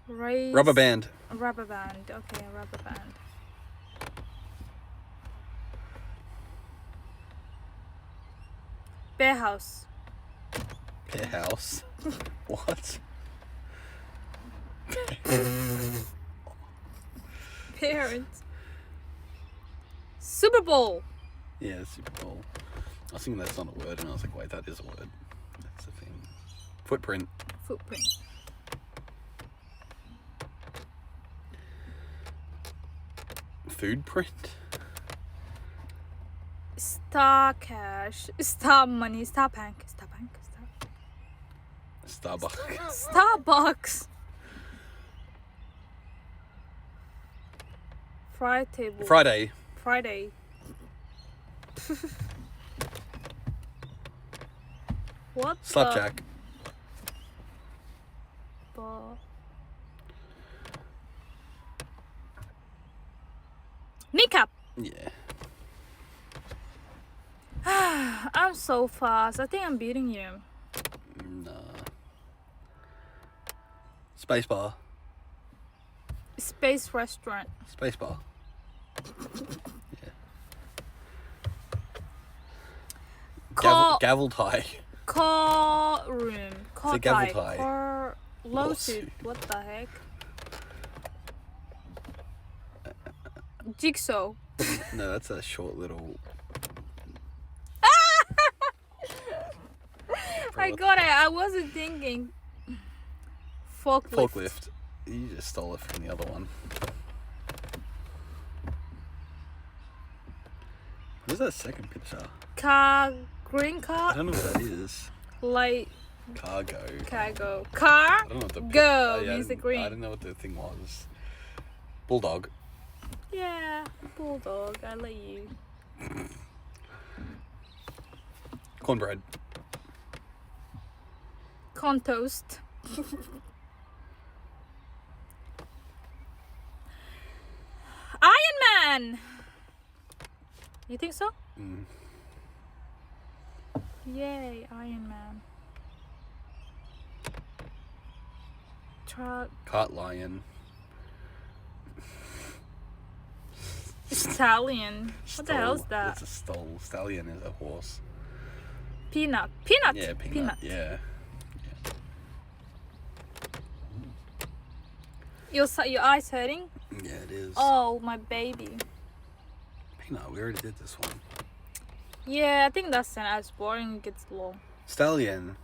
Race. Rubber band. Rubber band. Okay, rubber band. Bear house. Pear house. What? Parents. Super Bowl. Yeah, Super Bowl. I was thinking that's not a word, and I was like, wait, that is a word. That's a thing. Footprint. Footprint. Food print. Star cash. Star money. Star bank. Star bank. Starbucks. Starbucks. Friday table. Friday. Friday. What? Slapjack. Kneecap. Yeah. I'm so fast. I think I'm beating you. Nah. Spacebar. Space restaurant. Spacebar. Yeah. Gavel tie. Car room. Car It's a gavel tie. tie. Car lawsuit. Lawsuit. What the heck? Jigsaw. No, that's a short little. I got it. I wasn't thinking. Forklift. You just stole it from the other one. What is that second picture? Car. Green I car. don't know what that is. Light. Cargo. Cargo. Car. I don't know what the Go I means the didn't- green. I didn't know what the thing was. Bulldog. Yeah. Bulldog. I let you. Cornbread. Corn toast. Iron Man. You think so? Mm. Yay, Iron Man. Truck. Cart lion. Stallion. What the hell is Stole. that? It's a stole. Stallion is a horse. Peanut. Peanut. Yeah, peanut. Yeah. Your eyes hurting? Yeah, it is. Oh, my baby. Peanut. We already did this one. Yeah, I think that's an as boring. It gets long. Stallion.